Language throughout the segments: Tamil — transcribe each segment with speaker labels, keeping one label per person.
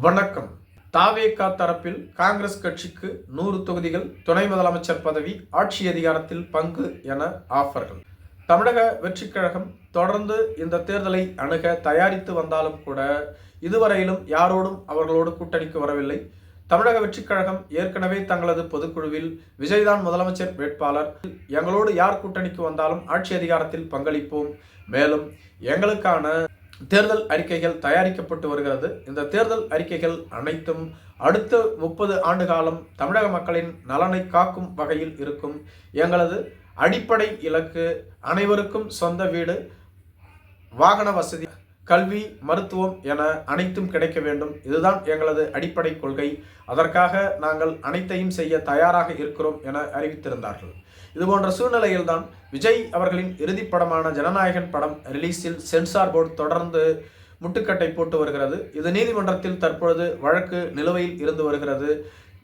Speaker 1: வணக்கம். தாவேகா தரப்பில் காங்கிரஸ் கட்சிக்கு 100 தொகுதிகள், துணை முதலமைச்சர் பதவி, ஆட்சி அதிகாரத்தில் பங்கு என ஆஃபர்கள். தமிழக வெற்றிக் கழகம் தொடர்ந்து இந்த தேர்தலை அணுக தயாரித்து வந்தாலும் கூட இதுவரையிலும் யாரோடும் அவர்களோடு கூட்டணிக்கு வரவில்லை. தமிழக வெற்றிக் கழகம் ஏற்கனவே தங்களது பொதுக்குழுவில் விஜய்தான் முதலமைச்சர் வேட்பாளர், எங்களோடு யார் கூட்டணிக்கு வந்தாலும் ஆட்சி அதிகாரத்தில் பங்களிப்போம், மேலும் எங்களுக்கான தேர்தல் அறிக்கைகள் தயாரிக்கப்பட்டு வருகிறது. இந்த தேர்தல் அறிக்கைகள் அனைத்தும் அடுத்த 30 ஆண்டு காலம் தமிழக மக்களின் நலனை காக்கும் வகையில் இருக்கும். எங்களது அடிப்படை இலக்கு அனைவருக்கும் சொந்த வீடு, வாகன வசதி, கல்வி, மருத்துவம் என அனைத்தும் கிடைக்க வேண்டும். இதுதான் எங்களது அடிப்படை கொள்கை. அதற்காக நாங்கள் அனைத்தையும் செய்ய தயாராக இருக்கிறோம் என அறிவித்திருந்தார்கள். இதுபோன்ற சூழ்நிலையில்தான் விஜய் அவர்களின் இறுதிப்படமான ஜனநாயகன் படம் ரிலீஸில் சென்சார் போர்டு தொடர்ந்து முட்டுக்கட்டை போட்டு வருகிறது. இது நீதிமன்றத்தில் தற்பொழுது வழக்கு நிலுவையில் இருந்து வருகிறது.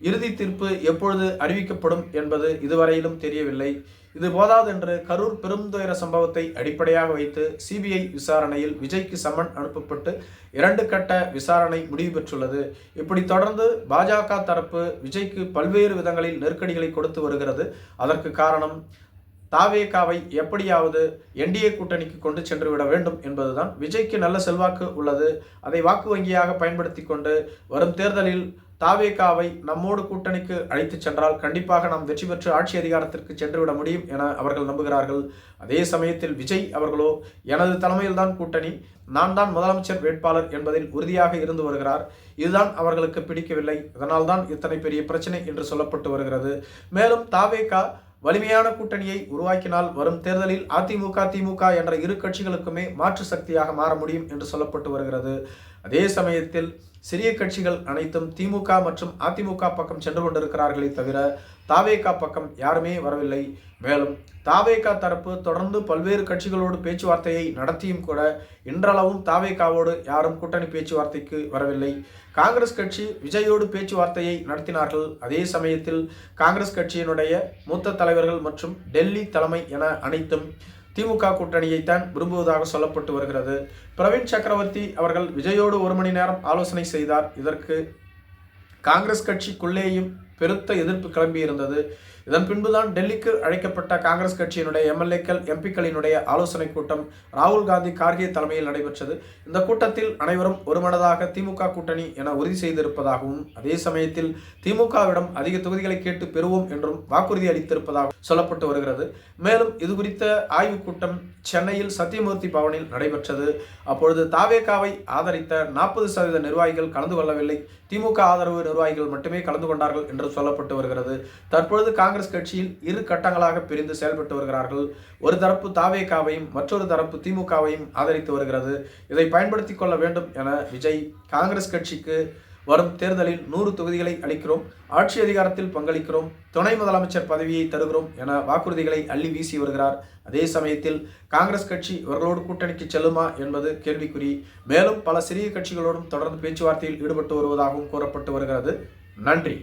Speaker 1: இறுதி தீர்ப்பு எப்பொழுது அறிவிக்கப்படும் என்பது இதுவரையிலும் தெரியவில்லை. இது போதாது என்று கரூர் பெருந்துயர சம்பவத்தை அடிப்படையாக வைத்து சிபிஐ விசாரணையில் விஜய்க்கு சம்மன் அனுப்பப்பட்டு 2 கட்ட விசாரணை முடிவு பெற்றுள்ளது. இப்படி தொடர்ந்து பாஜக தரப்பு விஜய்க்கு பல்வேறு விதங்களில் நெருக்கடிகளை கொடுத்து வருகிறது. அதற்கு காரணம் தாவேகாவை எப்படியாவது என்டிஏ கூட்டணிக்கு கொண்டு சென்று விட வேண்டும் என்பதுதான். விஜய்க்கு நல்ல செல்வாக்கு உள்ளது. அதை வாக்கு வங்கியாக பயன்படுத்தி கொண்டு வரும் தேர்தலில் தாவேகாவை நம்மோடு கூட்டணிக்கு அழைத்து சென்றால் கண்டிப்பாக நாம் வெற்றி பெற்று ஆட்சி அதிகாரத்திற்கு சென்றுவிட முடியும் என அவர்கள் நம்புகிறார்கள். அதே சமயத்தில் விஜய் அவர்களோ எனது தலைமையில்தான் கூட்டணி, நான் தான் முதலமைச்சர் வேட்பாளர் என்பதில் உறுதியாக இருந்து வருகிறார். இதுதான் அவர்களுக்கு பிடிக்கவில்லை. அதனால்தான் இத்தனை பெரிய பிரச்சனை என்று சொல்லப்பட்டு வருகிறது. மேலும் தாவேகா வலிமையான கூட்டணியை உருவாக்கினால் வரும் தேர்தலில் அதிமுக, திமுக என்ற இரு கட்சிகளுக்குமே மாற்று சக்தியாக மாற முடியும் என்று சொல்லப்பட்டு வருகிறது. அதே சமயத்தில் சிறிய கட்சிகள் அனைத்தும் திமுக மற்றும் அதிமுக பக்கம் சென்று கொண்டிருக்கிறார்களே தவிர தாவேகா பக்கம் யாருமே வரவில்லை. மேலும் தாவேகா தரப்பு தொடர்ந்து பல்வேறு கட்சிகளோடு பேச்சுவார்த்தையை நடத்தியும் கூட இன்றளவும் தாவேகாவோடு யாரும் கூட்டணி பேச்சுவார்த்தைக்கு வரவில்லை. காங்கிரஸ் கட்சி விஜயோடு பேச்சுவார்த்தையை நடத்தினார்கள். அதே சமயத்தில் காங்கிரஸ் கட்சியினுடைய மூத்த தலைவர்கள் மற்றும் டெல்லி தலைமை என அனைத்தும் திமுக கூட்டணியைத்தான் விரும்புவதாக சொல்லப்பட்டு வருகிறது. பிரவீன் சக்கரவர்த்தி அவர்கள் விஜயோடு 1 மணி நேரம் ஆலோசனை செய்தார். இதற்கு காங்கிரஸ் கட்சிக்குள்ளேயும் பெருத்த எதிர்ப்பு கிளம்பி இருந்தது. இதன் பின்புதான் டெல்லிக்கு அழைக்கப்பட்ட காங்கிரஸ் கட்சியினுடைய எம்எல்ஏக்கள், எம்பிக்களினுடைய ஆலோசனை கூட்டம் ராகுல் காந்தி, கார்கே தலைமையில் நடைபெற்றது. இந்த கூட்டத்தில் அனைவரும் ஒருமனதாக திமுக கூட்டணி என உறுதி செய்திருப்பதாகவும் அதே சமயத்தில் திமுகவிடம் அதிக தொகுதிகளை கேட்டு பெறுவோம் என்றும் வாக்குறுதி அளித்திருப்பதாக சொல்லப்பட்டு வருகிறது. மேலும் இது குறித்த ஆய்வுக் கூட்டம் சென்னையில் சத்தியமூர்த்தி பவனில் நடைபெற்றது. அப்பொழுது தாவேகாவை ஆதரித்த 40% நிர்வாகிகள் கலந்து கொள்ளவில்லை. திமுக ஆதரவு நிர்வாகிகள் மட்டுமே கலந்து கொண்டார்கள் என்று சொல்லப்பட்டு வருகிறது. தற்பொழுது காங்கிரஸ் கட்சியில் 2 கட்டங்களாக பிரிந்து செயல்பட்டு வருகிறார்கள். ஒரு தரப்பு தாவேகாவையும் மற்றொரு தரப்பு திமுகவையும் ஆதரித்து வருகிறது. இதை பயன்படுத்திக் கொள்ள வேண்டும் என விஜய் காங்கிரஸ் கட்சிக்கு வரும் தேர்தலில் 100 தொகுதிகளை அளிக்கிறோம், ஆட்சி அதிகாரத்தில் பங்களிக்கிறோம், துணை முதலமைச்சர் பதவியை தருகிறோம் என வாக்குறுதிகளை அள்ளி வீசி வருகிறார். அதே சமயத்தில் காங்கிரஸ் கட்சி இவர்களோடு கூட்டணிக்கு செல்லுமா என்பது கேள்விக்குறி. மேலும் பல சிறிய கட்சிகளோடும் தொடர்ந்து பேச்சுவார்த்தையில் ஈடுபட்டு வருவதாகவும் கூறப்பட்டு வருகிறது. நன்றி.